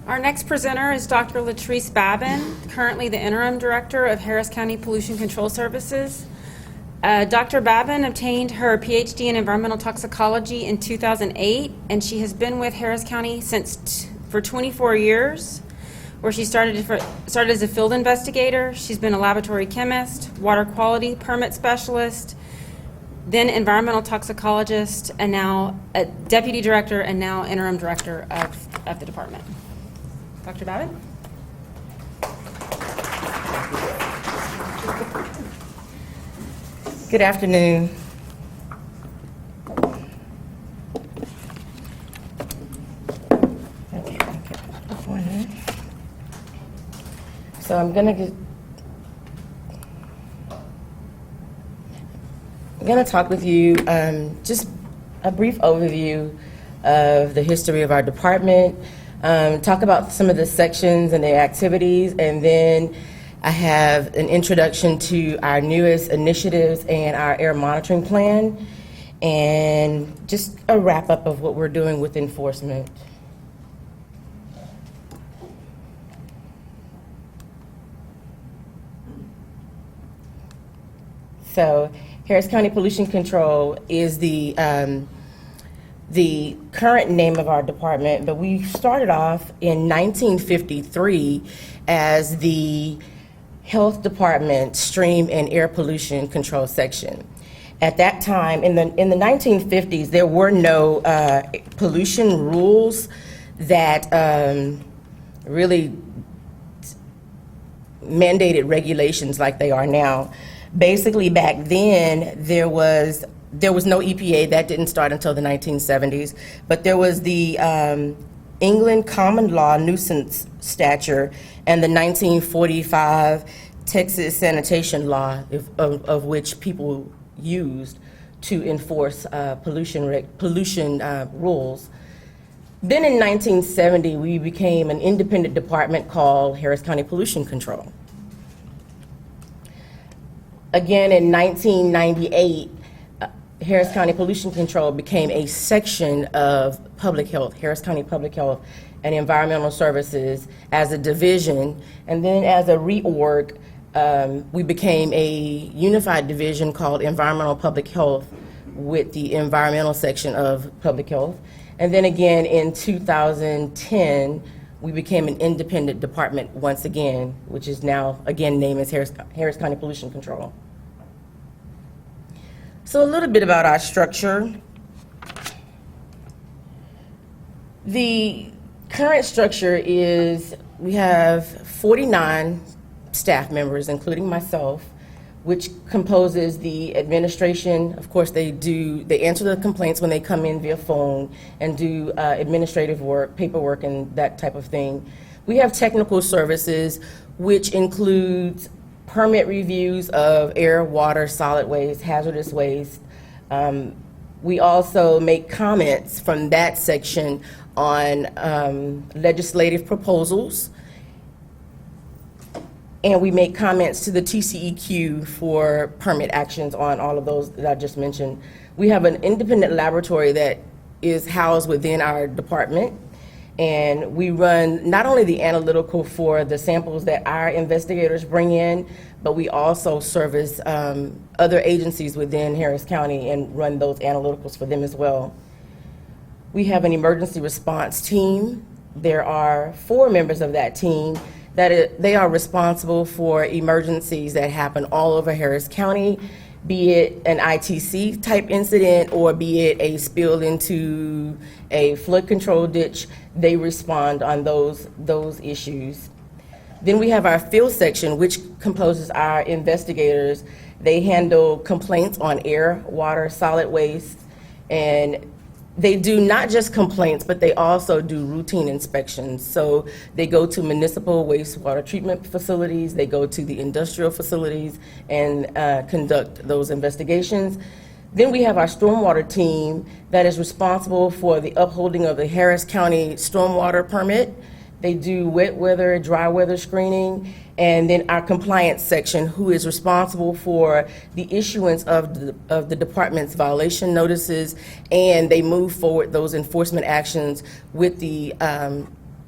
Our next presenter is Dr. Latrice Babin, currently the Interim Director of Harris County Pollution Control Services. Dr. Babin obtained her Ph.D. in Environmental Toxicology in 2008, and she has been with Harris County for 24 years, where she started as a field investigator. She's been a laboratory chemist, water quality permit specialist, then environmental toxicologist, and now a deputy director, and now interim director of the department. Dr. Babin? Good afternoon. So I'm going to talk with you just a brief overview of the history of our department, talk about some of the sections and the activities, and then I have an introduction to our newest initiatives and our air monitoring plan, and just a wrap up of what we're doing with enforcement. So Harris County Pollution Control is the current name of our department, but we started off in 1953 as the Health Department Stream and Air Pollution Control Section. At that time, in the 1950s, there were no pollution rules that really mandated regulations like they are now. Basically, back then, there was no EPA. That didn't start until the 1970s, but there was the England Common Law Nuisance Statute and the 1945 Texas Sanitation Law, of which people used to enforce pollution rules. Then in 1970, we became an independent department called Harris County Pollution Control. Again, in 1998, Harris County Pollution Control became a section of Public Health, Harris County Public Health and Environmental Services as a division, and then as a reorg, we became a unified division called Environmental Public Health with the environmental section of Public Health. And then again in 2010, we became an independent department once again, which is now again named as Harris County Pollution Control. So a little bit about our structure. The current structure is we have 49 staff members, including myself, which composes the administration. Of course, they answer the complaints when they come in via phone and do administrative work, paperwork, and that type of thing. We have technical services, which includes permit reviews of air, water, solid waste, hazardous waste. We also make comments from that section on legislative proposals, and we make comments to the TCEQ for permit actions on all of those that I just mentioned. We have an independent laboratory that is housed within our department, and we run not only the analytical for the samples that our investigators bring in, but we also service other agencies within Harris County and run those analyticals for them as well. We have an emergency response team. There are 4 members of that team they are responsible for emergencies that happen all over Harris County, be it an ITC type incident or be it a spill into a flood control ditch. They respond on those issues. Then we have our field section, which composes our investigators. They handle complaints on air, water, solid waste, and they do not just complaints, but they also do routine inspections. So they go to municipal wastewater treatment facilities, they go to the industrial facilities and conduct those investigations. Then we have our stormwater team that is responsible for the upholding of the Harris County stormwater permit. They do wet weather, dry weather screening, and then our compliance section, who is responsible for the issuance of the department's violation notices, and they move forward those enforcement actions with the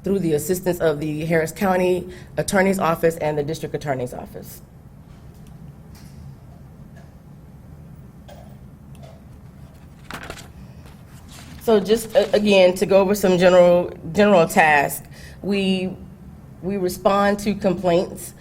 through the assistance of the Harris County Attorney's Office and the District Attorney's Office. So just, again, to go over some general tasks, we respond to complaints,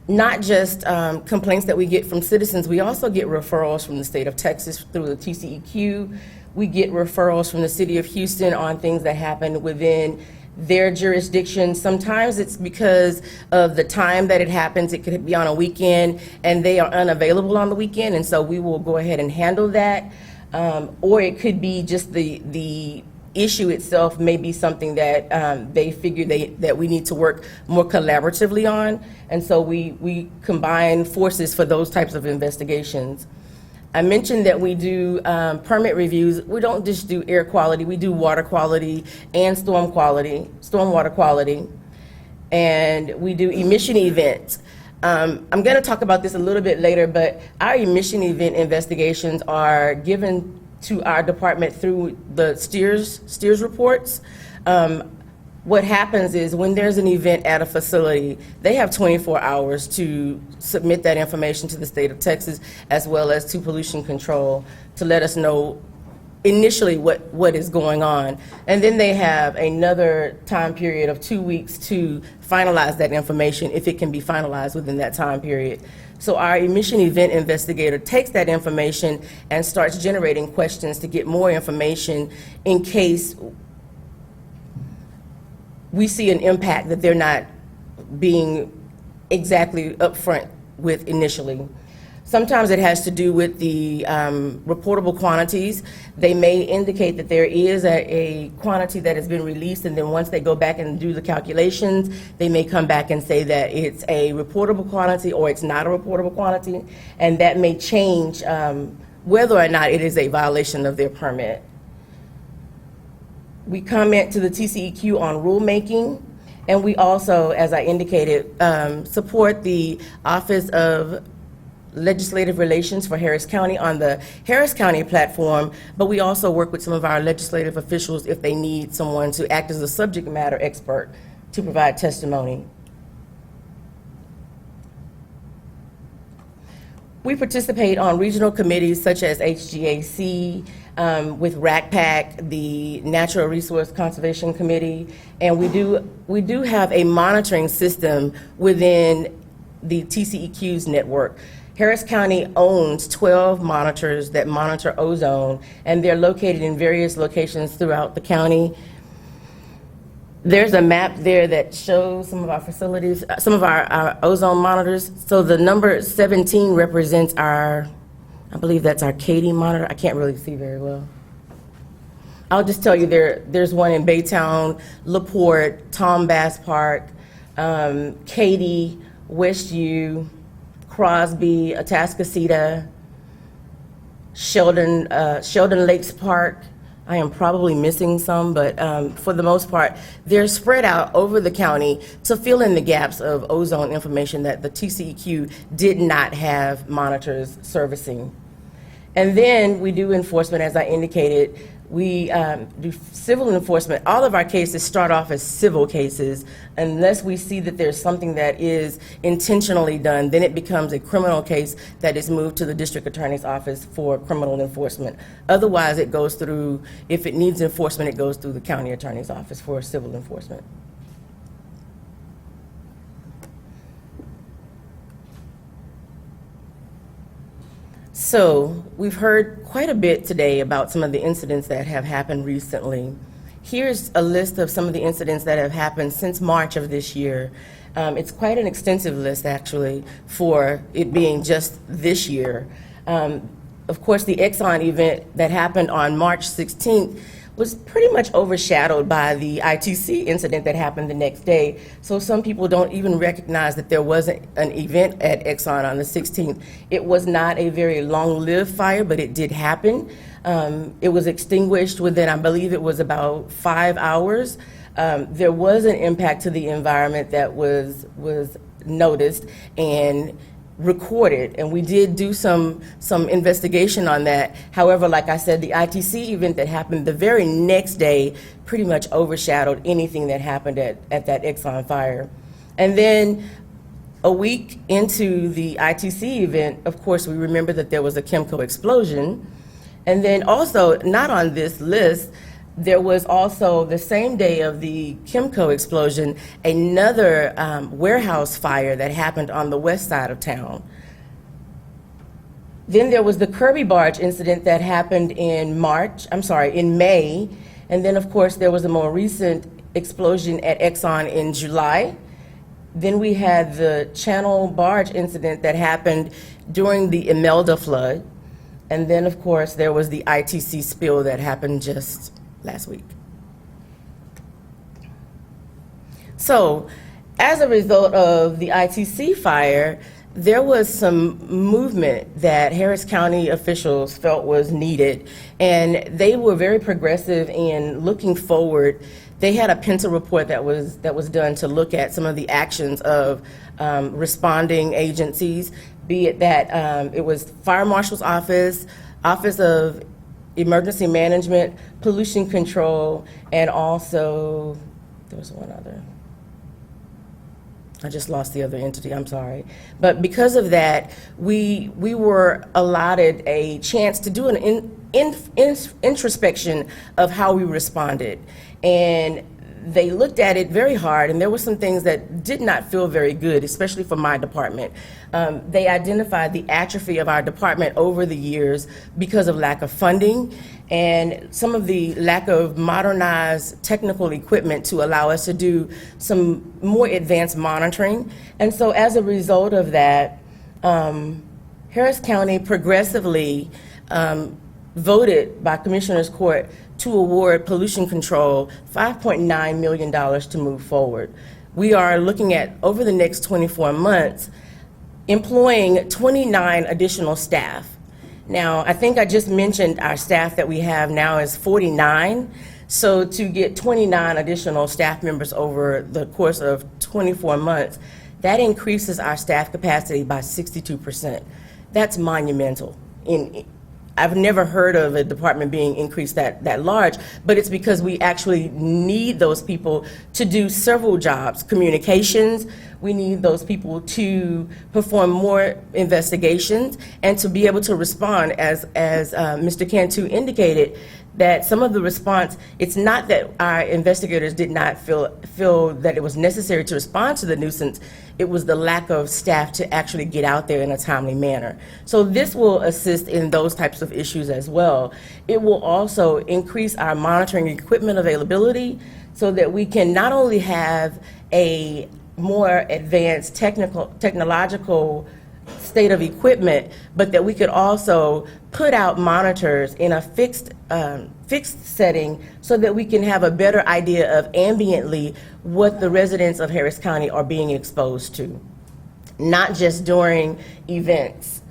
not just complaints that we get from citizens. We also get referrals from the state of Texas through the TCEQ. We get referrals from the city of Houston on things that happen within their jurisdiction. Sometimes it's because of the time that it happens. It could be on a weekend and they are unavailable on the weekend, and so we will go ahead and handle that. Or it could be just the issue itself may be something that they figure that we need to work more collaboratively on, and so we combine forces for those types of investigations. I mentioned that we do permit reviews. We don't just do air quality, we do water quality and stormwater quality, and we do emission events. I'm going to talk about this a little bit later, but our emission event investigations are given to our department through the STEERS reports. What happens is when there's an event at a facility, they have 24 hours to submit that information to the state of Texas as well as to pollution control to let us know initially what is going on. And then they have another time period of 2 weeks to finalize that information if it can be finalized within that time period. So our emission event investigator takes that information and starts generating questions to get more information in case we see an impact that they're not being exactly upfront with initially. Sometimes it has to do with the reportable quantities. They may indicate that there is a quantity that has been released, and then once they go back and do the calculations, they may come back and say that it's a reportable quantity or it's not a reportable quantity, and that may change whether or not it is a violation of their permit. We comment to the TCEQ on rulemaking, and we also, as I indicated, support the Office of Legislative Relations for Harris County on the Harris County platform, but we also work with some of our legislative officials if they need someone to act as a subject matter expert to provide testimony. We participate on regional committees such as HGAC, with RACPAC, the Natural Resource Conservation Committee, and we do have a monitoring system within the TCEQ's network. Harris County owns 12 monitors that monitor ozone, and they're located in various locations throughout the county. There's a map there that shows some of our facilities, some of our ozone monitors. So the number 17 represents our, I believe that's our Katy monitor. I can't really see very well. I'll just tell you there's one in Baytown, LaPorte, Tom Bass Park, Katy, Westview, Crosby, Atascocita, Sheldon Lakes Park. I am probably missing some, but for the most part, they're spread out over the county to fill in the gaps of ozone information that the TCEQ did not have monitors servicing. And then we do enforcement, as I indicated. We do civil enforcement. All of our cases start off as civil cases. Unless we see that there's something that is intentionally done, then it becomes a criminal case that is moved to the district attorney's office for criminal enforcement. Otherwise, it goes through, if it needs enforcement, it goes through the county attorney's office for civil enforcement. So we've heard quite a bit today about some of the incidents that have happened recently. Here's a list of some of the incidents that have happened since March of this year. It's quite an extensive list, actually, for it being just this year. Of course, the Exxon event that happened on March 16th was pretty much overshadowed by the ITC incident that happened the next day. So some people don't even recognize that there was an event at Exxon on the 16th. It was not a very long-lived fire, but it did happen. It was extinguished within, I believe it was about 5 hours. There was an impact to the environment that was noticed, and recorded, and we did do some investigation on that. However, like I said, the ITC event that happened the very next day pretty much overshadowed anything that happened at that Exxon fire. And then a week into the ITC event, of course, we remember that there was a Chemco explosion. And then also, not on this list, there was also, the same day of the Chemco explosion, another warehouse fire that happened on the west side of town. Then there was the Kirby barge incident that happened in May. And then, of course, there was a more recent explosion at Exxon in July. Then we had the Channel barge incident that happened during the Imelda flood. And then, of course, there was the ITC spill that happened just last week. So, as a result of the ITC fire, there was some movement that Harris County officials felt was needed, and they were very progressive in looking forward. They had a pencil report that was done to look at some of the actions of responding agencies, be it that it was Fire Marshal's Office, Office of Emergency Management, Pollution Control, and also, there was one other. I just lost the other entity, I'm sorry. But because of that, we were allotted a chance to do an introspection of how we responded. And they looked at it very hard, and there were some things that did not feel very good, especially for my department. They identified the atrophy of our department over the years because of lack of funding and some of the lack of modernized technical equipment to allow us to do some more advanced monitoring. And so as a result of that, Harris County progressively voted by Commissioner's Court to award pollution control $5.9 million to move forward. We are looking at, over the next 24 months, employing 29 additional staff. Now, I think I just mentioned our staff that we have now is 49. So to get 29 additional staff members over the course of 24 months, that increases our staff capacity by 62%. That's monumental. I've never heard of a department being increased that large, but it's because we actually need those people to do several jobs. Communications, we need those people to perform more investigations and to be able to respond, as Mr. Cantu indicated, that some of the response, it's not that our investigators did not feel that it was necessary to respond to the nuisance, it was the lack of staff to actually get out there in a timely manner. So this will assist in those types of issues as well. It will also increase our monitoring equipment availability so that we can not only have a more advanced technological state of equipment, but that we could also put out monitors in a fixed setting so that we can have a better idea of ambiently what the residents of Harris County are being exposed to, not just during events.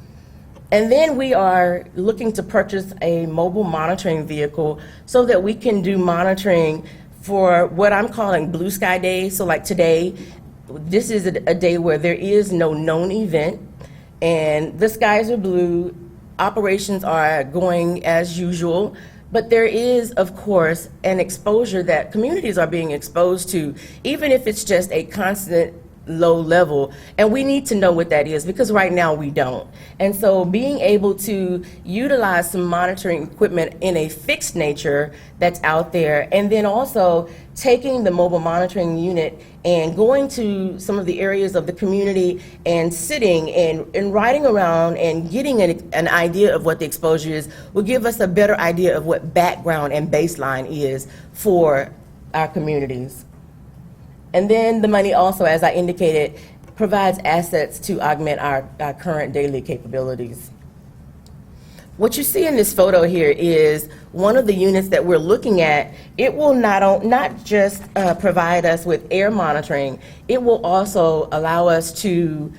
And then we are looking to purchase a mobile monitoring vehicle so that we can do monitoring for what I'm calling blue sky days. So like today, this is a day where there is no known event and the skies are blue, operations are going as usual, but there is, of course, an exposure that communities are being exposed to, even if it's just a constant low level, and we need to know what that is because right now we don't. And so being able to utilize some monitoring equipment in a fixed nature that's out there, and then also taking the mobile monitoring unit and going to some of the areas of the community and sitting and riding around and getting an idea of what the exposure is will give us a better idea of what background and baseline is for our communities. And then the money also, as I indicated, provides assets to augment our current daily capabilities. What you see in this photo here is one of the units that we're looking at. It will not just provide us with air monitoring, it will also allow us to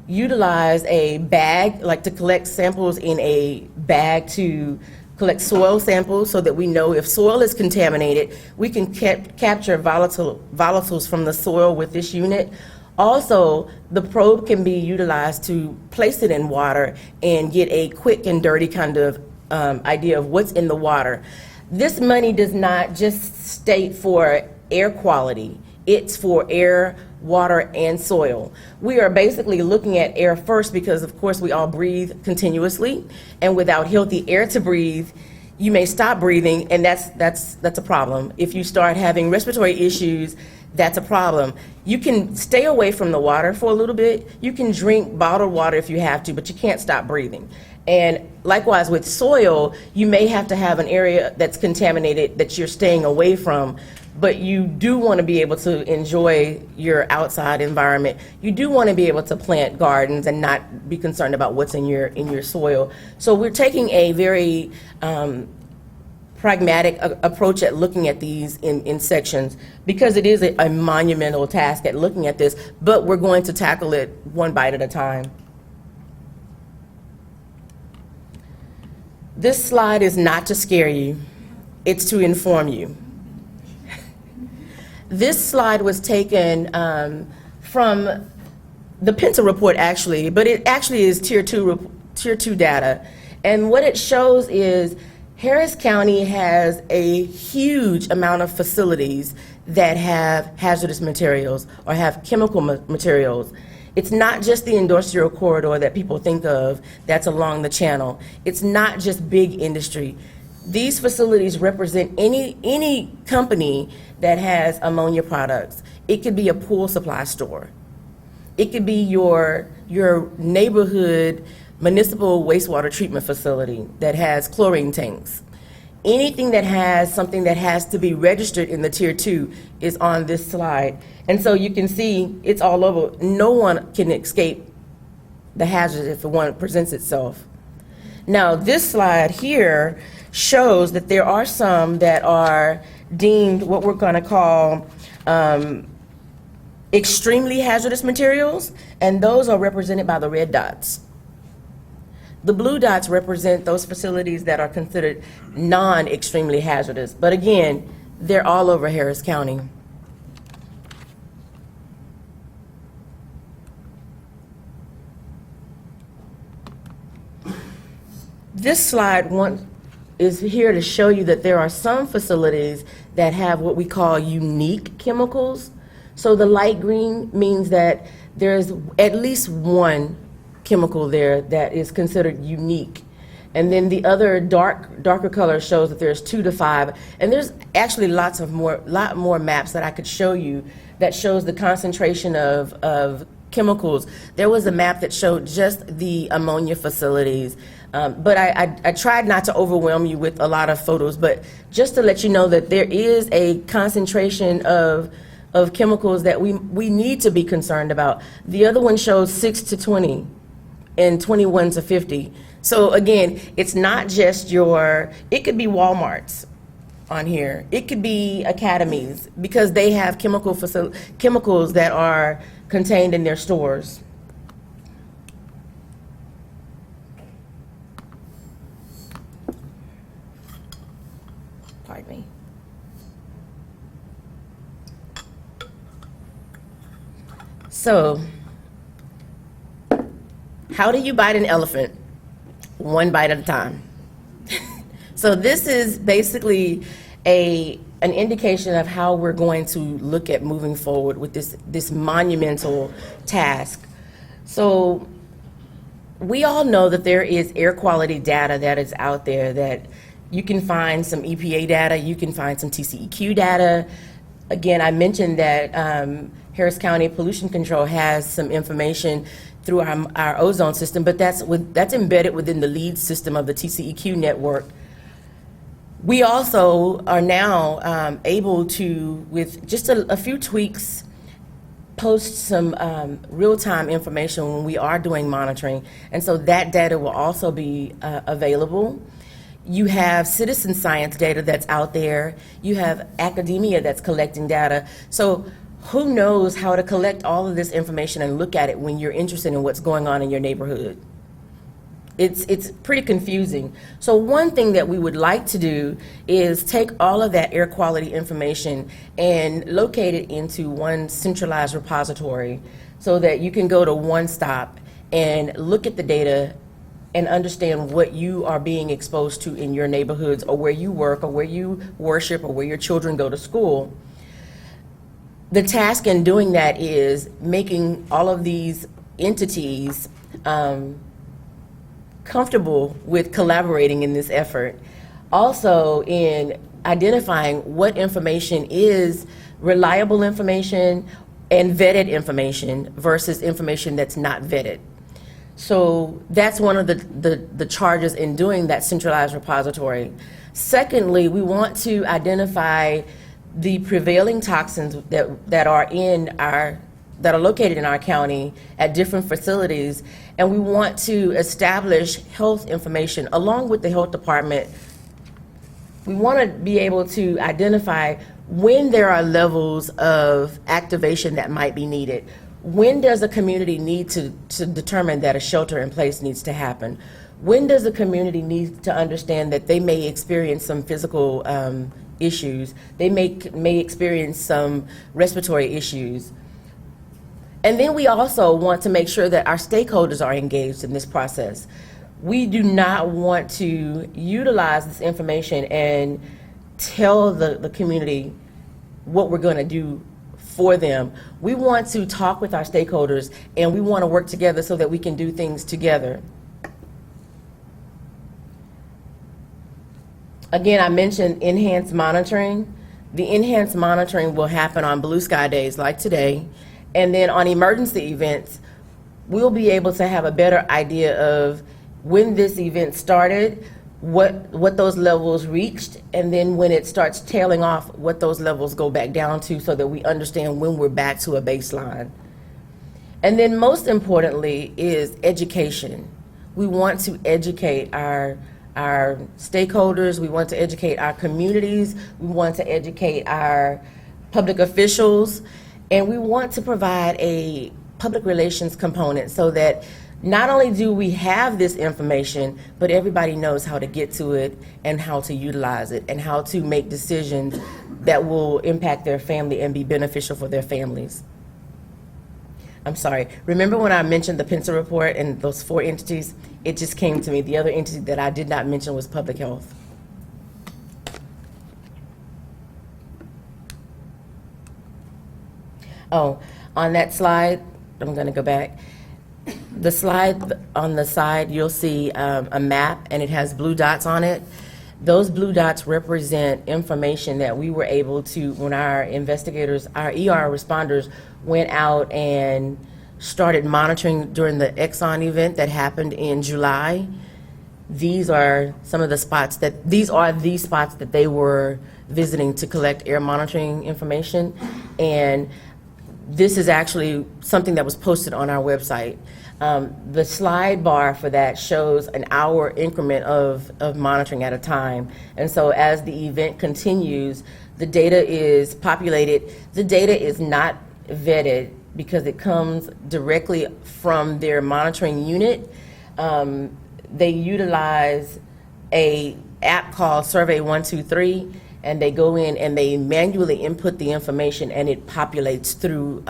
utilize a bag, like to collect samples in a bag to collect soil samples so that we know if soil is contaminated, we can capture volatiles from the soil with this unit. Also, the probe can be utilized to place it in water and get a quick and dirty kind of idea of what's in the water. This money does not just state for air quality, it's for air, water, and soil. We are basically looking at air first because, of course, we all breathe continuously, and without healthy air to breathe, you may stop breathing, and that's a problem. If you start having respiratory issues, that's a problem. You can stay away from the water for a little bit. You can drink bottled water if you have to, but you can't stop breathing. And likewise with soil, you may have to have an area that's contaminated that you're staying away from, but you do want to be able to enjoy your outside environment. You do want to be able to plant gardens and not be concerned about what's in your soil. So we're taking a very pragmatic approach at looking at these in sections, because it is a monumental task at looking at this, but we're going to tackle it one bite at a time. This slide is not to scare you, it's to inform you. This slide was taken from the PENTA report actually, but it actually is tier two data. And what it shows is Harris County has a huge amount of facilities that have hazardous materials or have chemical materials. It's not just the industrial corridor that people think of that's along the channel. It's not just big industry. These facilities represent any company that has ammonia products. It could be a pool supply store. It could be your neighborhood municipal wastewater treatment facility that has chlorine tanks. Anything that has something that has to be registered in the tier 2 is on this slide. And so you can see it's all over. No one can escape the hazard if one presents itself. Now this slide here shows that there are some that are deemed what we're going to call extremely hazardous materials, and those are represented by the red dots. The blue dots represent those facilities that are considered non-extremely hazardous, but again, they're all over Harris County. This slide is here to show you that there are some facilities that have what we call unique chemicals. So the light green means that there's at least one chemical there that is considered unique. And then the other darker color shows that there's 2 to 5. And there's actually lot more maps that I could show you that shows the concentration of chemicals. There was a map that showed just the ammonia facilities. But I tried not to overwhelm you with a lot of photos, but just to let you know that there is a concentration of chemicals that we need to be concerned about. The other one shows 6 to 20 and 21 to 50. So again, it's not just it could be Walmarts on here. It could be academies because they have chemicals that are contained in their stores. Pardon me. So, how do you bite an elephant? One bite at a time. So this is basically an indication of how we're going to look at moving forward with this monumental task. So we all know that there is air quality data that is out there, that you can find some EPA data, you can find some TCEQ data. Again, I mentioned that Harris County Pollution Control has some information through our ozone system, but that's embedded within the lead system of the TCEQ network. We also are now able to, with just a few tweaks, post some real-time information when we are doing monitoring, and so that data will also be available. You have citizen science data that's out there. You have academia that's collecting data. So who knows how to collect all of this information and look at it when you're interested in what's going on in your neighborhood? It's pretty confusing. So one thing that we would like to do is take all of that air quality information and locate it into one centralized repository so that you can go to one stop and look at the data and understand what you are being exposed to in your neighborhoods or where you work or where you worship or where your children go to school. The task in doing that is making all of these entities comfortable with collaborating in this effort. Also in identifying what information is reliable information and vetted information versus information that's not vetted. So that's one of the charges in doing that centralized repository. Secondly, we want to identify the prevailing toxins that are located in our county at different facilities, and we want to establish health information along with the health department. We want to be able to identify when there are levels of activation that might be needed. When does a community need to determine that a shelter in place needs to happen? When does a community need to understand that they may experience some physical issues? They may experience some respiratory issues. And then we also want to make sure that our stakeholders are engaged in this process. We do not want to utilize this information and tell the community what we're going to do for them. We want to talk with our stakeholders, and we want to work together so that we can do things together. Again, I mentioned enhanced monitoring. The enhanced monitoring will happen on blue sky days like today. And then on emergency events, we'll be able to have a better idea of when this event started, what those levels reached, and then when it starts tailing off, what those levels go back down to so that we understand when we're back to a baseline. And then most importantly is education. We want to educate our stakeholders, we want to educate our communities, we want to educate our public officials, and we want to provide a public relations component so that not only do we have this information, but everybody knows how to get to it and how to utilize it and how to make decisions that will impact their family and be beneficial for their families. I'm sorry, remember when I mentioned the PINSA report and those 4 entities? It just came to me. The other entity that I did not mention was public health. Oh, on that slide, I'm going to go back. The slide on the side, you'll see a map, and it has blue dots on it. Those blue dots represent information that we were able to, when our investigators, our ER responders, went out and started monitoring during the Exxon event that happened in July. These are some of the spots that, these are the spots that they were visiting to collect air monitoring information. And this is actually something that was posted on our website. The slide bar for that shows an hour increment of monitoring at a time. And so as the event continues, the data is populated. The data is not vetted because it comes directly from their monitoring unit. They utilize a app called Survey 123, and they go in and they manually input the information, and it populates through,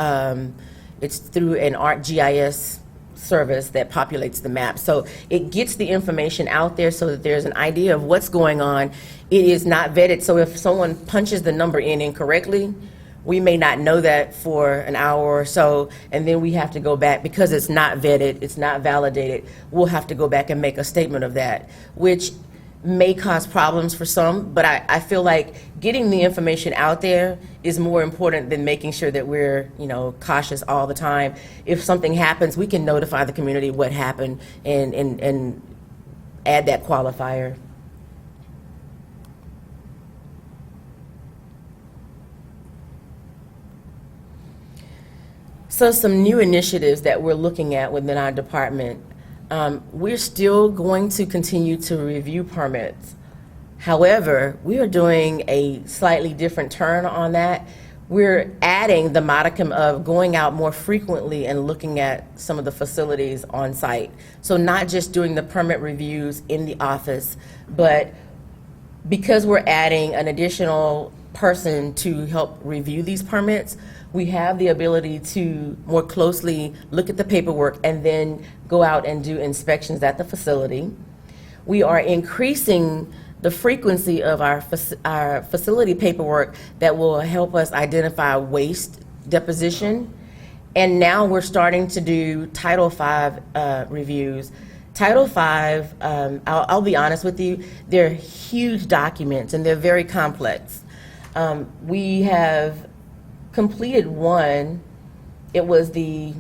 it's through an ArcGIS service that populates the map. So it gets the information out there so that there's an idea of what's going on. It is not vetted, so if someone punches the number in incorrectly, we may not know that for an hour or so, and then we have to go back because it's not vetted, it's not validated. We'll have to go back and make a statement of that, which may cause problems for some, but I feel like getting the information out there is more important than making sure that we're, cautious all the time. If something happens, we can notify the community what happened and add that qualifier. So some new initiatives that we're looking at within our department. We're still going to continue to review permits. However, we are doing a slightly different turn on that. we're adding the modicum of going out more frequently and looking at some of the facilities on site. So not just doing the permit reviews in the office, but because we're adding an additional person to help review these permits, we have the ability to more closely look at the paperwork and then go out and do inspections at the facility. We are increasing the frequency of our facility paperwork that will help us identify waste deposition. And now we're starting to do Title V reviews. Title V, I'll be honest with you, they're huge documents and they're very complex. We have completed one. It was the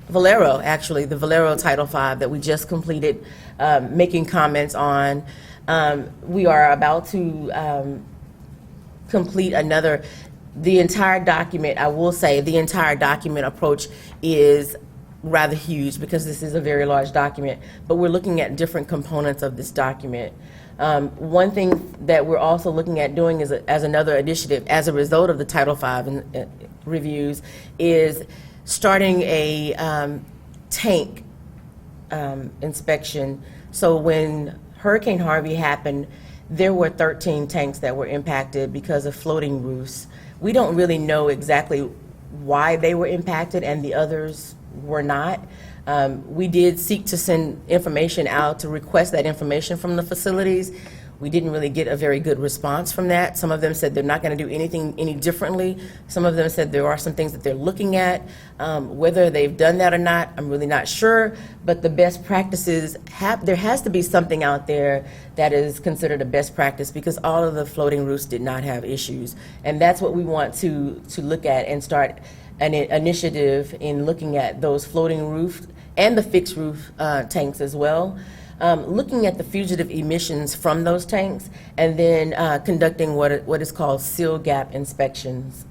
Valero, actually, the Valero Title V that we just completed making comments on. We are about to complete another. The entire document, I will say, the entire document approach is rather huge because this is a very large document, but we're looking at different components of this document. One thing that we're also looking at doing is as another initiative as a result of the Title V reviews is starting a tank inspection. So when Hurricane Harvey happened, there were 13 tanks that were impacted because of floating roofs. We don't really know exactly why they were impacted and the others were not. We did seek to send information out to request that information from the facilities. We didn't really get a very good response from that. Some of them said they're not going to do anything any differently. Some of them said there are some things that they're looking at. Whether they've done that or not, I'm really not sure. But the best practices, there has to be something out there that is considered a best practice because all of the floating roofs did not have issues. And that's what we want to look at and start an initiative in looking at those floating roofs and the fixed roof tanks as well. Looking at the fugitive emissions from those tanks and then conducting what is called seal gap inspections.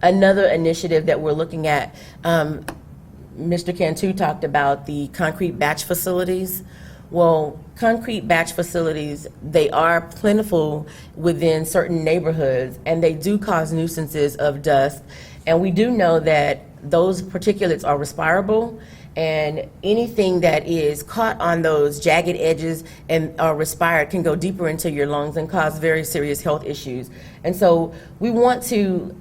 Another initiative that we're looking at, Mr. Cantu talked about the concrete batch facilities. Well, concrete batch facilities, they are plentiful within certain neighborhoods and they do cause nuisances of dust. And we do know that those particulates are respirable, and anything that is caught on those jagged edges and are respired can go deeper into your lungs and cause very serious health issues. And so we want to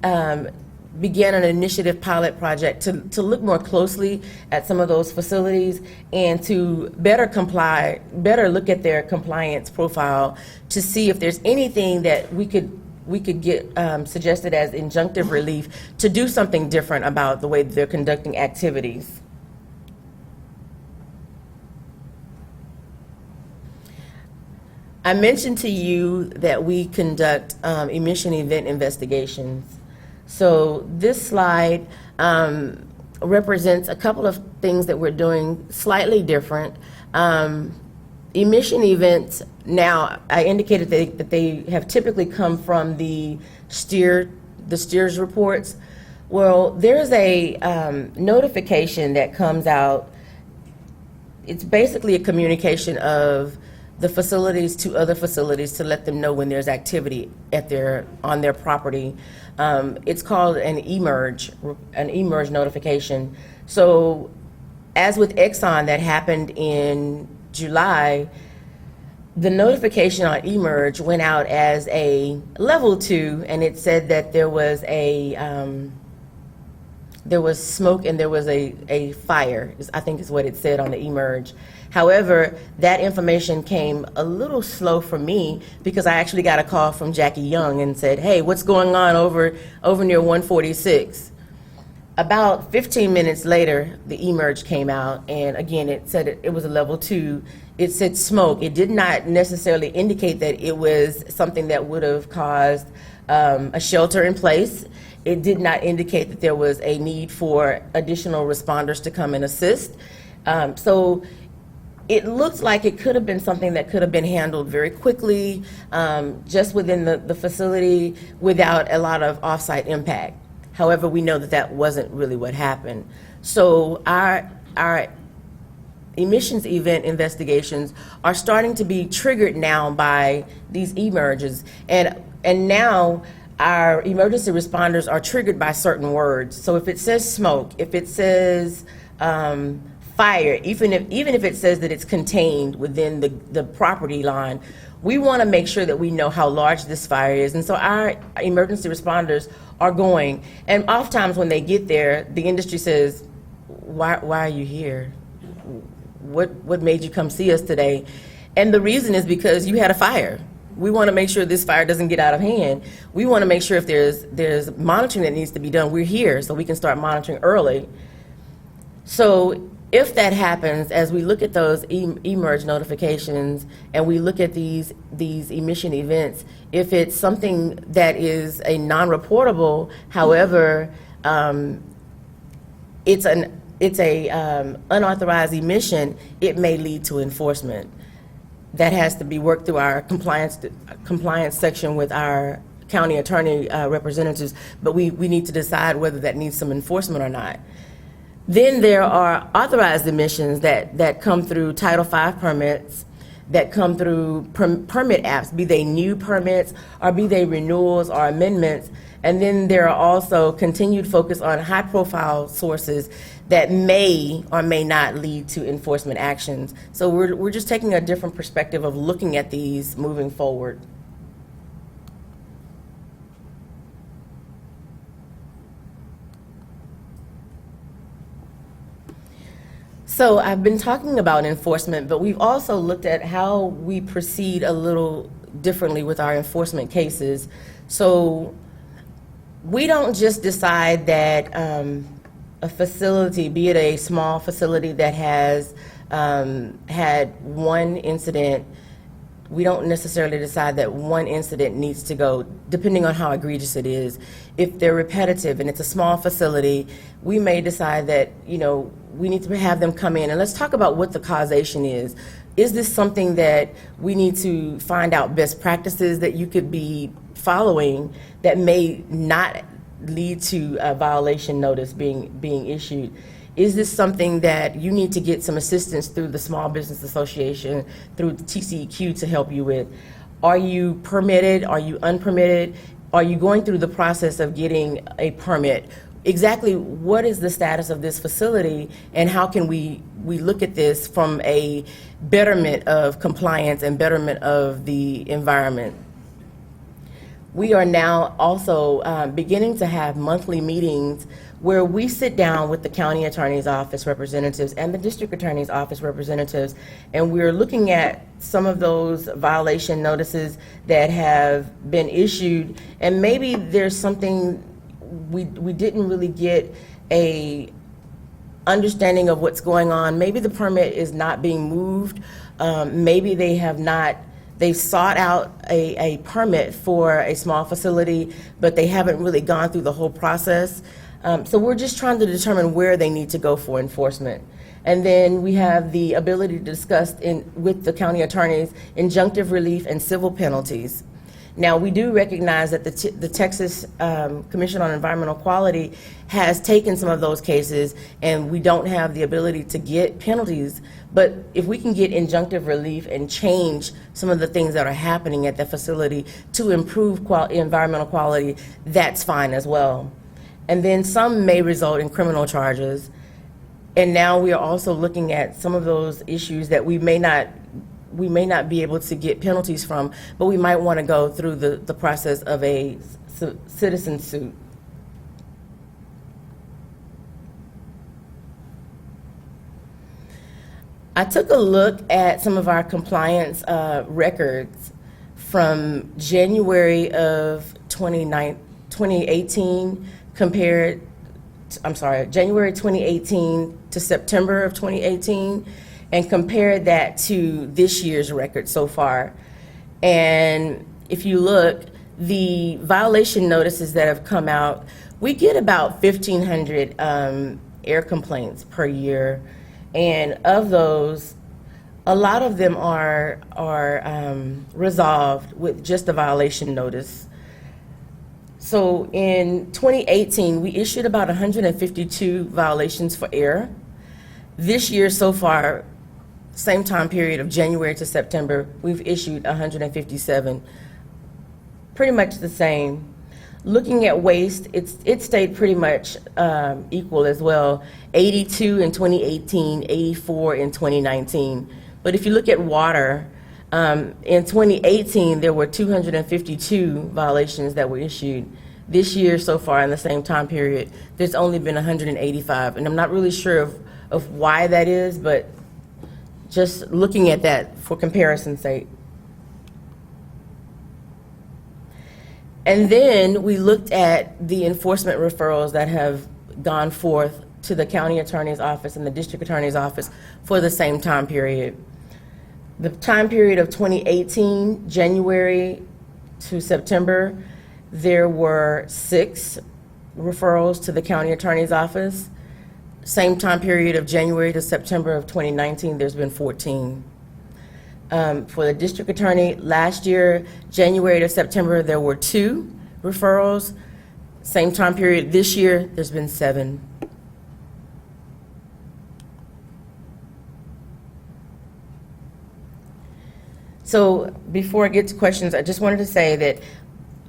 begin an initiative pilot project to look more closely at some of those facilities and to better look at their compliance profile to see if there's anything that we could get suggested as injunctive relief to do something different about the way that they're conducting activities. I mentioned to you that we conduct emission event investigations. So this slide represents a couple of things that we're doing slightly different. Emission events, now I indicated that they have typically come from the STEERS reports. Well, there's a notification that comes out. It's basically a communication of the facilities to other facilities to let them know when there's activity on their property. It's called an emerge notification. So as with Exxon that happened in July, the notification on emerge went out as a level 2, and it said that there was smoke and there was a fire, I think is what it said on the emerge. However, that information came a little slow for me because I actually got a call from Jackie Young and said, hey, what's going on over near 146? About 15 minutes later, the emerge came out, and again, it said it was a level 2. It said smoke. It did not necessarily indicate that it was something that would have caused a shelter in place. It did not indicate that there was a need for additional responders to come and assist. So it looks like it could have been something that could have been handled very quickly, just within the facility without a lot of off-site impact. However, we know that that wasn't really what happened. So our emissions event investigations are starting to be triggered now by these emerges. And now our emergency responders are triggered by certain words. So if it says smoke, if it says fire, even if it says that it's contained within the property line, we want to make sure that we know how large this fire is. And so our emergency responders are going, and oftentimes when they get there, the industry says, why are you here? What made you come see us today? And the reason is because you had a fire. We want to make sure this fire doesn't get out of hand. We want to make sure if there's monitoring that needs to be done, we're here so we can start monitoring early. So if that happens, as we look at those emerge notifications and we look at these emission events, if it's something that is a non-reportable, however, it's a unauthorized emission, it may lead to enforcement. That has to be worked through our compliance section with our county attorney representatives, but we need to decide whether that needs some enforcement or not. Then there are authorized emissions that come through Title V permits, that come through permit apps, be they new permits or be they renewals or amendments. And then there are also continued focus on high-profile sources that may or may not lead to enforcement actions. So we're just taking a different perspective of looking at these moving forward. So I've been talking about enforcement, but we've also looked at how we proceed a little differently with our enforcement cases. So we don't just decide that a facility, be it a small facility that has had one incident, we don't necessarily decide that one incident needs to go, depending on how egregious it is. If they're repetitive and it's a small facility, we may decide that, we need to have them come in and let's talk about what the causation is. Is this something that we need to find out best practices that you could be following that may not lead to a violation notice being issued? Is this something that you need to get some assistance through the Small Business Association, through the TCEQ to help you with? Are you permitted? Are you unpermitted? Are you going through the process of getting a permit? Exactly what is the status of this facility, and how can we look at this from a betterment of compliance and betterment of the environment? We are now also beginning to have monthly meetings where we sit down with the county attorney's office representatives and the district attorney's office representatives, and we're looking at some of those violation notices that have been issued, and maybe there's something we didn't really get a understanding of what's going on. Maybe the permit is not being moved. Maybe they sought out a permit for a small facility, but they haven't really gone through the whole process. So we're just trying to determine where they need to go for enforcement. And then we have the ability to discuss with the county attorneys injunctive relief and civil penalties. Now, we do recognize that the Texas Commission on Environmental Quality has taken some of those cases, and we don't have the ability to get penalties. But if we can get injunctive relief and change some of the things that are happening at the facility to improve environmental quality, that's fine as well. And then some may result in criminal charges. And now we are also looking at some of those issues that we may not be able to get penalties from, but we might want to go through the process of a citizen suit. I took a look at some of our compliance records from January of 2018 January 2018 to September of 2018, and compared that to this year's record so far. And if you look, the violation notices that have come out, we get about 1,500 air complaints per year. And of those, a lot of them are resolved with just a violation notice. So in 2018, we issued about 152 violations for air. This year so far, same time period of January to September, we've issued 157, pretty much the same. Looking at waste, it stayed pretty much equal as well. 82 in 2018, 84 in 2019. But if you look at water, in 2018, there were 252 violations that were issued. This year, so far, in the same time period, there's only been 185. And I'm not really sure of why that is, but just looking at that for comparison's sake. And then we looked at the enforcement referrals that have gone forth to the county attorney's office and the district attorney's office for the same time period. The time period of 2018, January to September, there were 6 referrals to the county attorney's office. Same time period of January to September of 2019, there's been 14. For the district attorney, last year, January to September, there were 2 referrals. Same time period this year, there's been 7. So before I get to questions, I just wanted to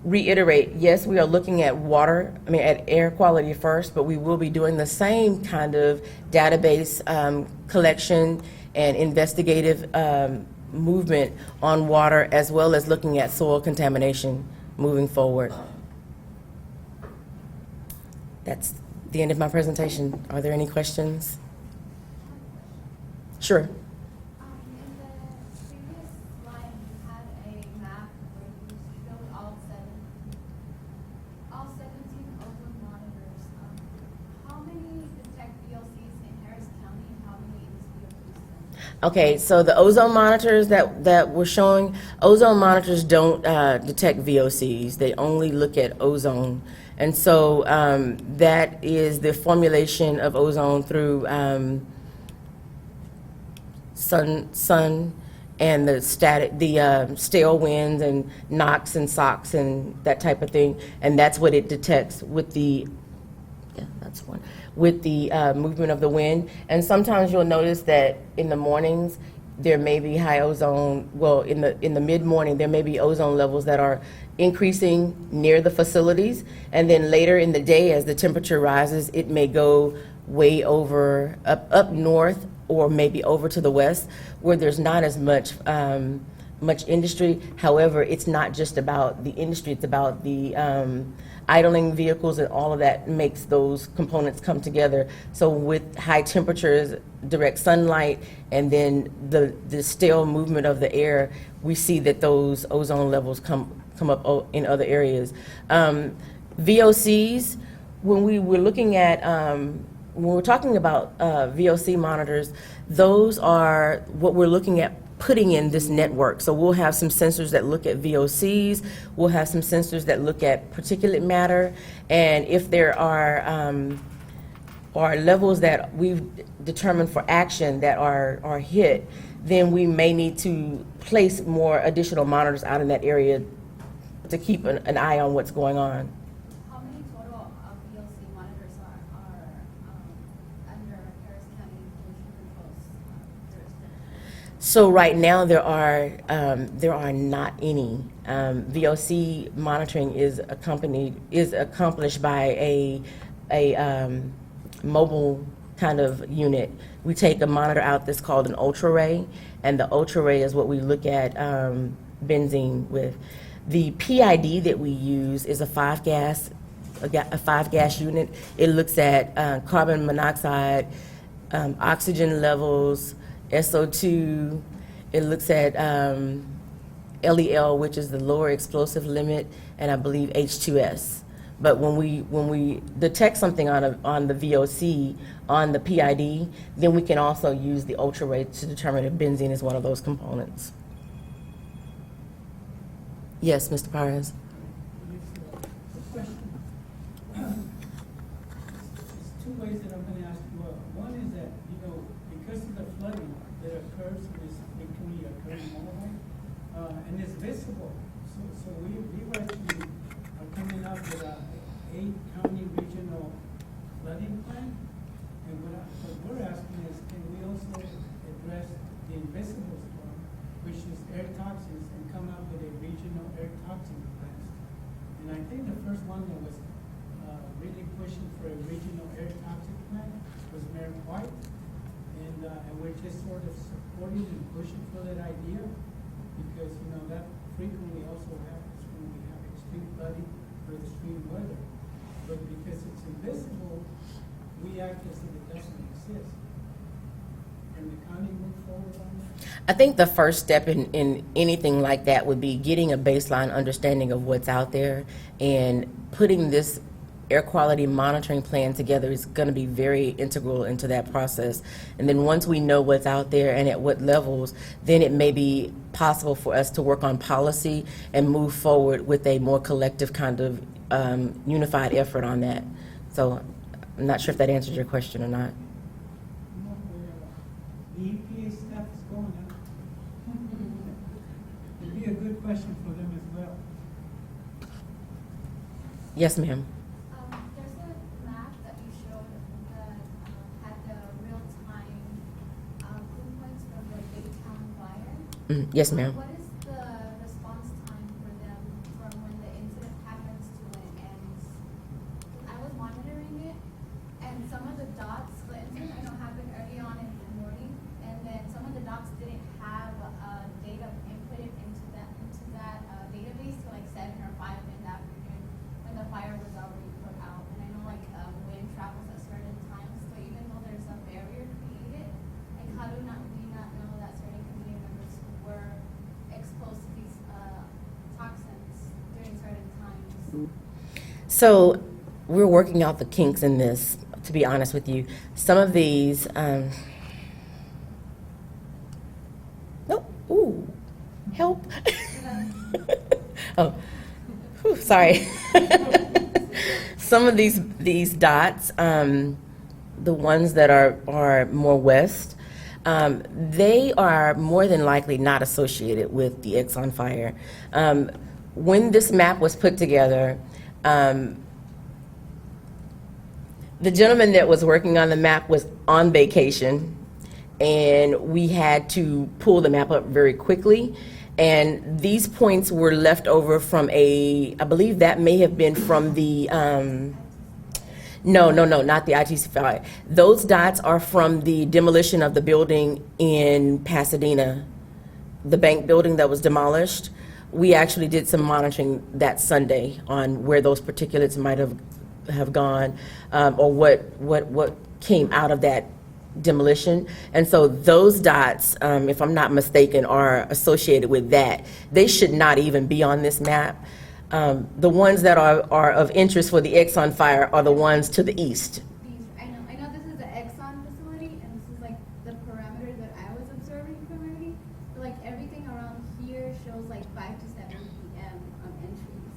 reiterate, yes, we are looking at at air quality first, but we will be doing the same kind of database collection and investigative movement on water, as well as looking at soil contamination moving forward. That's the end of my presentation. Are there any questions? Sure. In the previous slide, you had a map where you showed all 17 ozone monitors. How many detect VOCs in Harris County and how many in VOCs? Okay, so the ozone monitors that we're showing, ozone monitors don't detect VOCs. They only look at ozone. And so that is the formulation of ozone through sun and the stale winds and NOx and SOx and that type of thing. And that's what it detects with the movement of the wind. And sometimes you'll notice that in the mornings, there may be high ozone, well, in the mid-morning, there may be ozone levels that are increasing near the facilities. And then later in the day, as the temperature rises, it may go way over, up north, or maybe over to the west, where there's not as much industry. However, it's not just about the industry, it's about the idling vehicles, and all of that makes those components come together. So with high temperatures, direct sunlight, and then the stale movement of the air, we see that those ozone levels come up in other areas. VOCs, when we were looking at, when we're talking about VOC monitors, those are what we're looking at putting in this network. So we'll have some sensors that look at VOCs, we'll have some sensors that look at particulate matter, and if there are levels that we've determined for action that are hit, then we may need to place more additional monitors out in that area to keep an eye on what's going on. How many total VOC monitors are under Harris County Pollution Control's jurisdiction? So right now there are not any. VOC monitoring is accomplished by a mobile kind of unit. We take a monitor out that's called an ultra ray, and the ultra ray is what we look at benzene with. The PID that we use is a 5-gas unit. It looks at carbon monoxide, oxygen levels, SO2. It looks at LEL, which is the lower explosive limit, and I believe H2S. But when we detect something on the VOC, on the PID, then we can also use the ultra ray to determine if benzene is one of those components. Yes, Mr. Perez. There's 2 ways that I'm going to ask you. One is that, because of the flooding that occurs, is frequently occurring all right, and it's visible. So we actually are coming up with a 8-county regional flooding plan. And what we're asking is, can we also address the invisible storm, which is air toxins, and come up with a regional air toxin plan? And I think the first one that was really pushing for a regional air toxic plan was Mayor White. And we're just sort of supporting and pushing for that idea because, you know, that frequently also happens when we have extreme flooding or extreme weather. But because it's invisible, we act as if it doesn't exist. Can the county move forward on that? I think the first step in anything like that would be getting a baseline understanding of what's out there, and putting this air quality monitoring plan together is going to be very integral into that process. And then once we know what's out there and at what levels, then it may be possible for us to work on policy and move forward with a more collective kind of unified effort on that. So I'm not sure if that answers your question or not. No, the EPA staff is going out. It'd be a good question for them as well. Yes, ma'am. There's a map that you showed that had the real-time movements from the Baytown fire. Yes, ma'am. What is the response time for them from when the incident happens to when it ends? I was monitoring it, and some of the dots, the incident I know happened early on in the morning, and then some of the dots didn't have data inputted into that database till like 7 or 5 in the afternoon when the fire was already put out. And I know like wind travels at certain times, so even though there's a barrier created, like how do we not know that certain community members were exposed to these toxins during certain times? So we're working out the kinks in this, to be honest with you. Some of these, nope, ooh, help. Oh, whew, sorry. Some of these dots, the ones that are more west, they are more than likely not associated with the Exxon fire. When this map was put together, the gentleman that was working on the map was on vacation, and we had to pull the map up very quickly. And these points were left over from I believe that may have been from the, no, not the ITC fire. Those dots are from the demolition of the building in Pasadena, the bank building that was demolished. We actually did some monitoring that Sunday on where those particulates might have gone, or what came out of that demolition. And so those dots, if I'm not mistaken, are associated with that. They should not even be on this map. The ones that are of interest for the Exxon fire are the ones to the east. I know this is the Exxon facility, and this is like the parameters that I was observing primarily. But like everything around here shows like 5 to 7 p.m. entries.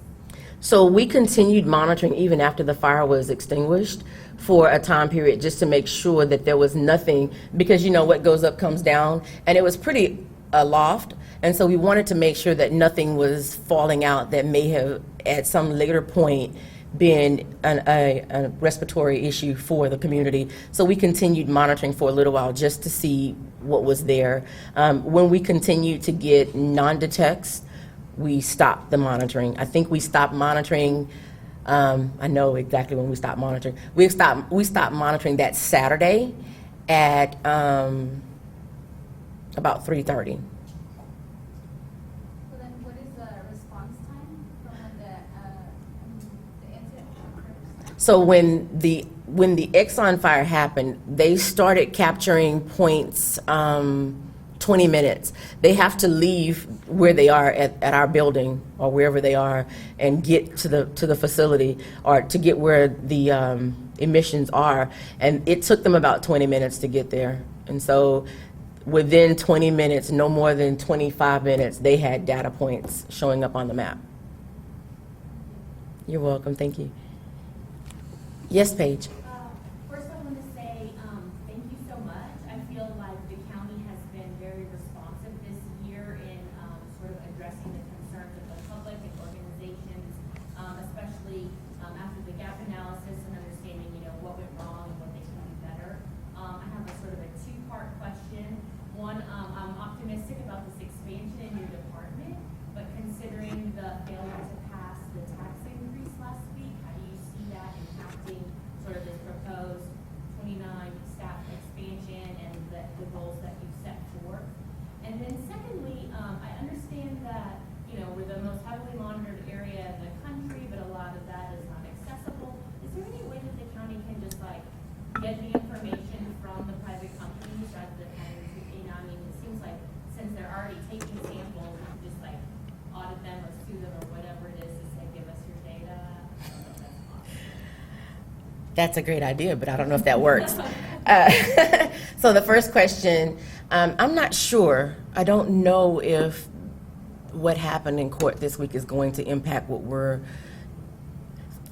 So we continued monitoring even after the fire was extinguished for a time period, just to make sure that there was nothing, because you know what goes up comes down, and it was pretty aloft, and so we wanted to make sure that nothing was falling out that may have at some later point been a respiratory issue for the community. So we continued monitoring for a little while just to see what was there. When we continued to get non-detects, we stopped the monitoring. I think we stopped monitoring, I know exactly when we stopped monitoring. We stopped monitoring that Saturday at about 3:30. So then what is the response time from when the incident occurs? So when the Exxon fire happened, they started capturing points 20 minutes. They have to leave where they are at our building or wherever they are and get to the facility, or to get where the emissions are. And it took them about 20 minutes to get there. And so within 20 minutes, no more than 25 minutes, they had data points showing up on the map. You're welcome. Thank you. Yes, Paige. First, I want to say thank you so much. I feel like the county has been very responsive this year in sort of addressing the concerns of the public and organizations, especially after the gap analysis and understanding, what went wrong and what they can do better. I have a sort of a two-part question. One, I'm optimistic about this expansion in your department, but considering the failure to pass the tax increase That's a great idea, but I don't know if that works. So the first question, I'm not sure. I don't know if what happened in court this week is going to impact what we're,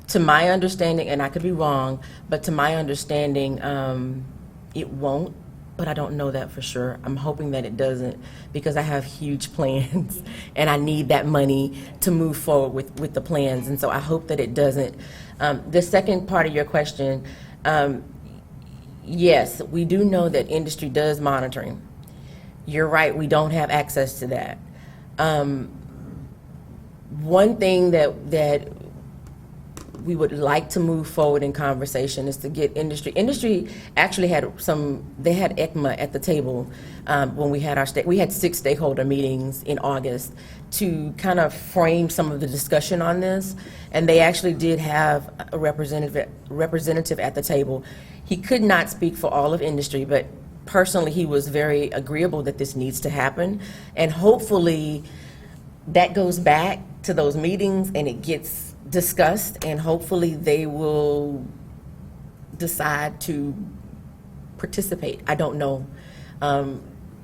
to my understanding, and I could be wrong, but to my understanding, it won't, but I don't know that for sure. I'm hoping that it doesn't, because I have huge plans and I need that money to move forward with the plans, and so I hope that it doesn't. The second part of your question, yes, we do know that industry does monitoring. You're right, we don't have access to that. One thing that we would like to move forward in conversation is to get industry. Industry actually had they had ECMA at the table when we had we had 6 stakeholder meetings in August to kind of frame some of the discussion on this, and they actually did have a representative at the table. He could not speak for all of industry, but personally he was very agreeable that this needs to happen, and hopefully that goes back to those meetings and it gets discussed, and hopefully they will decide to participate. I don't know.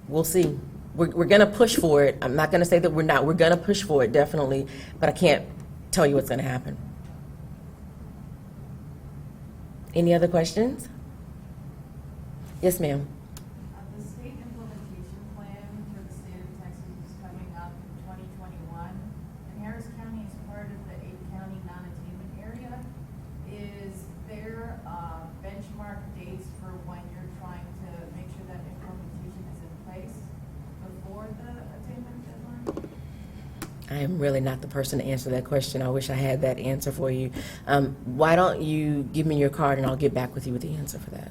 We'll see. We're going to push for it. I'm not going to say that we're not. We're going to push for it, definitely, but I can't tell you what's going to happen. Any other questions? Yes, ma'am. The state implementation plan for the state of Texas is coming up in 2021, and Harris County is part of the 8-county non-attainment area. Is there benchmark dates for when you're trying to make sure that implementation is in place before the attainment deadline? I am really not the person to answer that question. I wish I had that answer for you. Why don't you give me your card and I'll get back with you with the answer for that.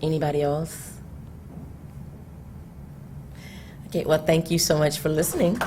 Anybody else? Okay, well, thank you so much for listening.